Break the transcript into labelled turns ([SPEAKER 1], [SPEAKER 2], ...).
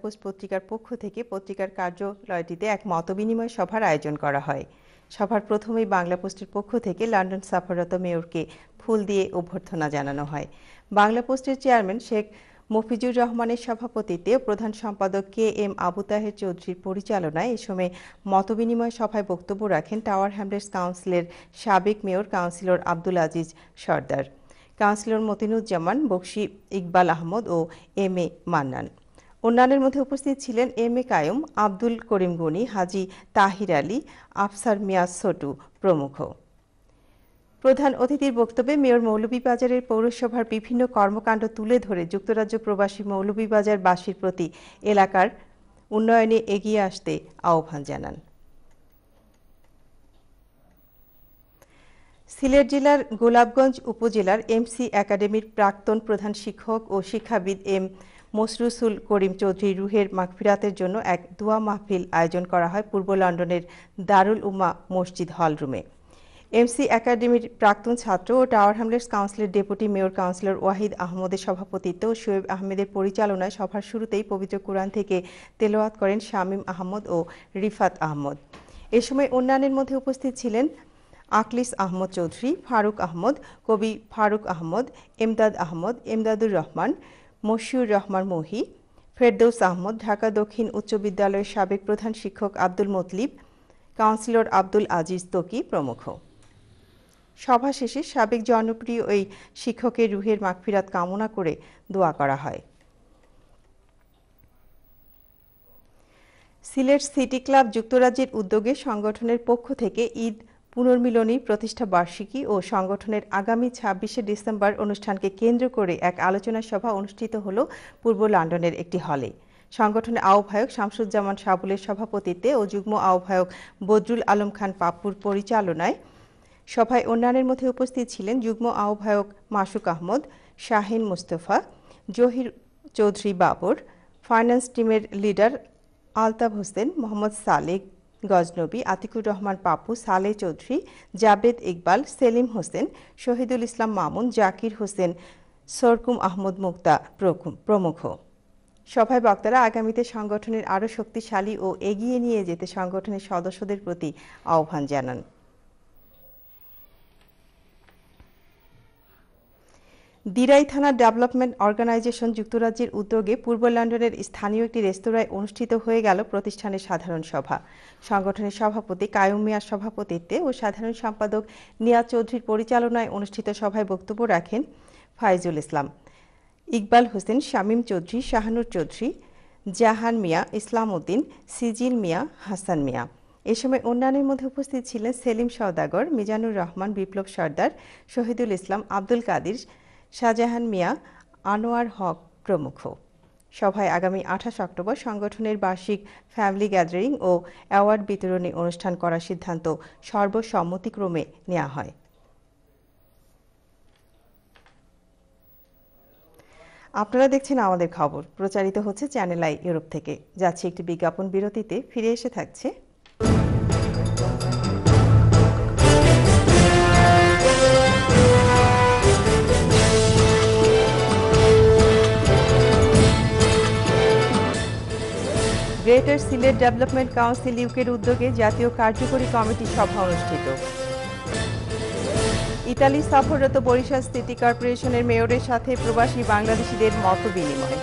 [SPEAKER 1] Post পত্রিকার পক্ষ থেকে পত্রিকার কার্যালয়টিতে এক মতবিনিময় সভার আয়োজন করা হয়। সভার প্রথমেই বাংলা পোস্টের পক্ষ থেকে লন্ডন সফররত মেয়রকে ফুল দিয়ে অভ্যর্থনা জানানো হয়। বাংলা পোস্টের চেয়ারম্যান শেখ মফিজুর রহমানের সভাপতিত্বে ও প্রধান সম্পাদক KM আবু তাহের চৌধুরীর পরিচালনায় এ সময় মতবিনিময় সভায় বক্তব্য রাখেন টাওয়ার হ্যামলেটস কাউন্সিলের সাবেক মেয়র কাউন্সিলর আব্দুল আজিজ সর্দার, কাউন্সিলর মতিনুজ্জামান বকশী, ইকবাল আহমদ ও MA মান্নান। অন্যান্যের মধ্যে উপস্থিত ছিলেন MA কায়ুম, আব্দুল করিম গনি, হাজী তাহির আলী, আফসার মিয়া ছোটু প্রমুখ। প্রধান অতিথির বক্তব্যে মেয়র মৌলভীবাজারের পৌরসভার বিভিন্ন কর্মকাণ্ড তুলে ধরে যুক্তরাজ্য প্রবাসী মৌলভীবাজারবাসীর প্রতি এলাকার উন্নয়নে এগিয়ে আসতে আহ্বান জানান। সিলেট জেলার গোলাপগঞ্জ উপজেলার MC একাডেমির প্রাক্তন প্রধান শিক্ষক ও শিক্ষাবিদ M মসরুসুল করিম চৌধুরী রুহের মাগফিরাতের জন্য এক দোয়া মাহফিল আয়োজন করা হয় পূর্ব লন্ডনের দারুল উম্মাহ মসজিদ হল রুমে। MC একাডেমির প্রাক্তন ছাত্র ও টাওয়ার হ্যামলেটস কাউন্সিলের ডেপুটি মেয়র কাউন্সিলর ওয়াহিদ আহমদের সভাপতিত্বে ও শোয়েব আহমেদের পরিচালনায় সভার শুরুতেই পবিত্র কোরআন থেকে তেলাওয়াত করেন শামীম আহমদ ও রিফাত আহমদ। এ সময় অন্যান্যের মধ্যে উপস্থিত ছিলেন আকলিস আহমদ চৌধুরী, ফারুক আহমদ, কবি ফারুক আহমদ, এমদাদ আহমদ, এমদাদুর রহমান, মশিউর রহমান মহি, ফেরদৌস আহমদ, ঢাকা দক্ষিণ উচ্চ বিদ্যালয়ের সাবেক প্রধান শিক্ষক আব্দুল মতলিব, কাউন্সিলর আব্দুল আজিজ তকি প্রমুখ। সভা শেষে সাবেক জনপ্রিয় ওই শিক্ষকের রুহের মাগফিরাত কামনা করে দোয়া করা হয়। সিলেট সিটি ক্লাব যুক্তরাজ্যের উদ্যোগে সংগঠনের পক্ষ থেকে ঈদ পুনর্মিলনী প্রতিষ্ঠা বার্ষিকী ও সংগঠনের আগামী 26শে ডিসেম্বর অনুষ্ঠানকে কেন্দ্র করে এক আলোচনা সভা অনুষ্ঠিত হল পূর্ব লন্ডনের একটি হলে। সংগঠনের আহ্বায়ক শামসুজ্জামান সাবুলের সভাপতিত্বে ও যুগ্ম আহ্বায়ক বদরুল আলম খান পাপ্পুর পরিচালনায় সভায় অন্যান্যের মধ্যে উপস্থিত ছিলেন যুগ্ম আহ্বায়ক মাসুক আহমদ, শাহিন মুস্তফা, জহির চৌধুরী বাবর, ফাইন্যান্স টিমের লিডার আলতাফ হোসেন, মোহাম্মদ সালেক গজনবী, আতিকুর রহমান পাপ্পু, সালেহ চৌধুরী, জাবেদ ইকবাল, সেলিম হোসেন, শহীদুল ইসলাম মামুন, জাকির হোসেন, সরকুম আহমদ মুক্তা প্রমুখ। সভায় বক্তারা আগামীতে সংগঠনের আরও শক্তিশালী ও এগিয়ে নিয়ে যেতে সংগঠনের সদস্যদের প্রতি আহ্বান জানান। দিরাই থানা ডেভেলপমেন্ট অর্গানাইজেশন যুক্তরাজ্যের উদ্যোগে পূর্ব লন্ডনের স্থানীয় একটি রেস্তোরাঁয় অনুষ্ঠিত হয়ে গেল প্রতিষ্ঠানের সাধারণ সভা। সংগঠনের সভাপতি কায়ুম মিয়ার সভাপতিত্বে ও সাধারণ সম্পাদক নিয়াজ চৌধুরীর পরিচালনায় অনুষ্ঠিত সভায় বক্তব্য রাখেন ফাইজুল ইসলাম, ইকবাল হোসেন, শামীম চৌধুরী, শাহানুর চৌধুরী, জাহান মিয়া, ইসলাম উদ্দিন, সিজিল মিয়া, হাসান মিয়া। এ সময় অন্যান্যের মধ্যে উপস্থিত ছিলেন সেলিম সওদাগর, মিজানুর রহমান, বিপ্লব সর্দার, শহীদুল ইসলাম, আব্দুল কাদির, শাহজাহান মিয়া, আনোয়ার হক প্রমুখ। সভায় আগামী 28 অক্টোবর সংগঠনের বার্ষিক ফ্যামিলি গ্যাদারিং ও অ্যাওয়ার্ড বিতরণী অনুষ্ঠান করার সিদ্ধান্ত সর্বসম্মতিক্রমে নেওয়া হয়। আপনারা দেখছেন আমাদের খবর, প্রচারিত হচ্ছে চ্যানেল আই ইউরোপ থেকে। যাচ্ছে একটি বিজ্ঞাপন বিরতিতে, ফিরে এসে থাকছে গ্রেটার সিলেট ডেভেলপমেন্ট কাউন্সিল ইউকের উদ্যোগে জাতীয় কার্যকরী কমিটির সভা অনুষ্ঠিত। ইতালি সফররত বরিশাল সিটি কর্পোরেশনের মেয়রের সাথে প্রবাসী বাংলাদেশিদের মতবিনিময়।